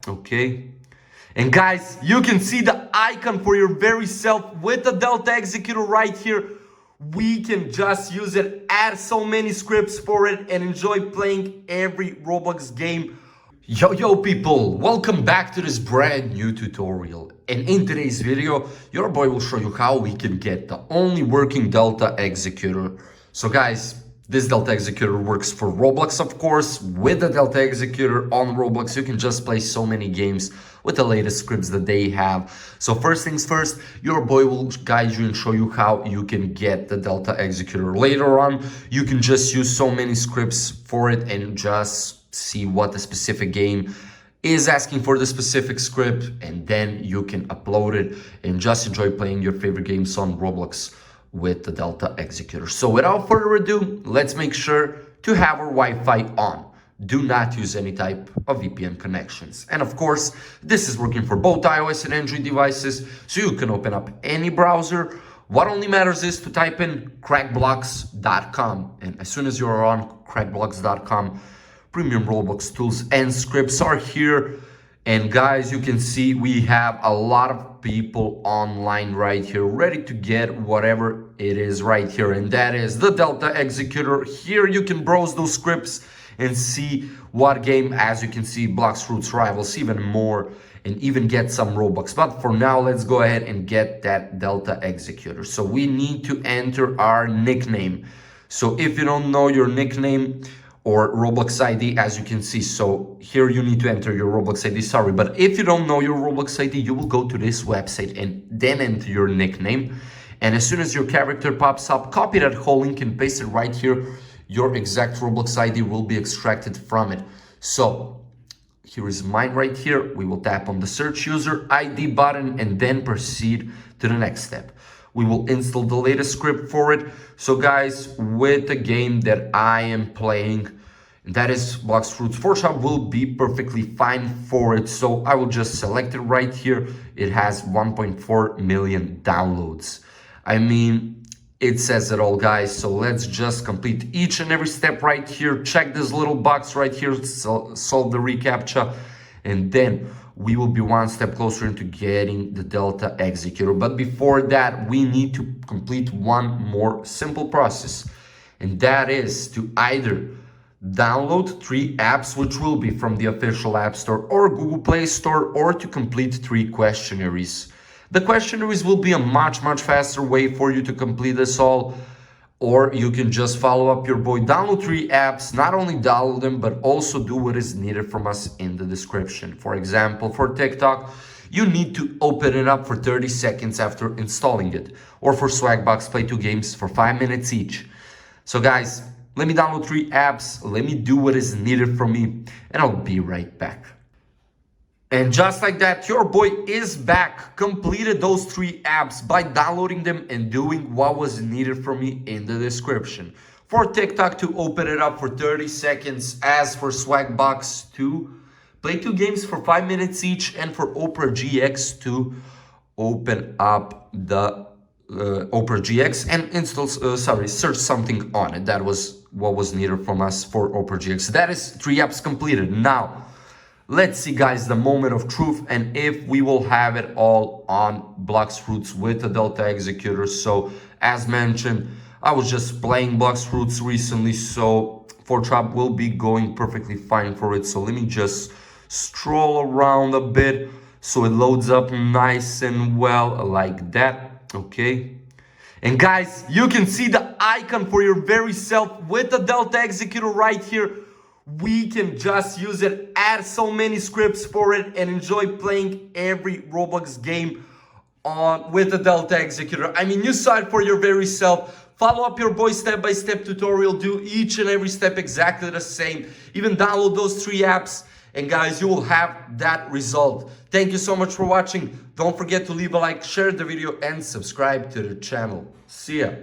Okay. And guys, you can see the icon for your very self with the Delta Executor right here. We can just use it, add so many scripts for it, and enjoy playing every Roblox game. Yo people, welcome back to this brand new tutorial. And in today's video, your boy will show you how we can get the only working Delta Executor. So guys, this Delta Executor works for Roblox, of course. With the Delta Executor on Roblox, you can just play so many games with the latest scripts that they have. So first things first, your boy will guide you and show you how you can get the Delta Executor. Later on, you can just use so many scripts for it and just see what the specific game is asking for the specific script, and then you can upload it and just enjoy playing your favorite games on Roblox with the Delta Executor. So without further ado, let's make sure to have our Wi-Fi on. Do not use any type of VPN connections. And of course, this is working for both iOS and Android devices, so you can open up any browser. What only matters is to type in crackblocks.com. And as soon as you're on crackblocks.com, premium Roblox tools and scripts are here. And guys, you can see we have a lot of people online right here, ready to get whatever it is right here. And that is the Delta Executor. Here you can browse those scripts and see what game, as you can see, Blox Fruits Rivals, even more, and even get some Robux. But for now, let's go ahead and get that Delta Executor. So we need to enter our nickname. So if you don't know your nickname or Roblox ID, as you can see, so here you need to enter your Roblox ID, sorry. But if you don't know your Roblox ID, you will go to this website and then enter your nickname. And as soon as your character pops up, copy that whole link and paste it right here. Your exact Roblox ID will be extracted from it. So here is mine right here. We will tap on the search user ID button and then proceed to the next step. We will install the latest script for it. So guys, with the game that I am playing, and that is Blox Fruits, Photoshop will be perfectly fine for it. So I will just select it right here. It has 1.4 million downloads. I mean, it says it all, guys. So let's just complete each and every step right here. Check this little box right here, solve the reCAPTCHA, and then we will be one step closer into getting the Delta Executor. But before that, we need to complete one more simple process, and that is to either download 3 apps, which will be from the official App Store or Google Play Store, or to complete 3 questionnaires. The questionnaires will be a much faster way for you to complete this all, or you can just follow up your boy, download 3 apps, not only download them, but also do what is needed from us in the description. For example, for TikTok, you need to open it up for 30 seconds after installing it. Or for Swagbox, play 2 games for 5 minutes each. So guys, let me download 3 apps, let me do what is needed from me, and I'll be right back. And just like that, your boy is back, completed those 3 apps by downloading them and doing what was needed from me in the description. For TikTok, to open it up for 30 seconds, as for Swagbox, to play 2 games for 5 minutes each, and for Opera GX to open up the Opera GX and install, search something on it. That was what was needed from us for Opera GX. That is 3 apps completed. Now, let's see, guys, the moment of truth, and if we will have it all on Blox Fruits with the Delta Executor. So, as mentioned, I was just playing Blox Fruits recently, so Photoshop will be going perfectly fine for it. So let me just stroll around a bit so it loads up nice and well like that. Okay. And guys, you can see the icon for your very self with the Delta Executor right here. We can just use it, add so many scripts for it, and enjoy playing every Roblox game with the Delta Executor. I mean, you saw it for your very self. Follow up your boy step-by-step tutorial. Do each and every step exactly the same. Even download those 3 apps. And guys, you will have that result. Thank you so much for watching. Don't forget to leave a like, share the video, and subscribe to the channel. See ya.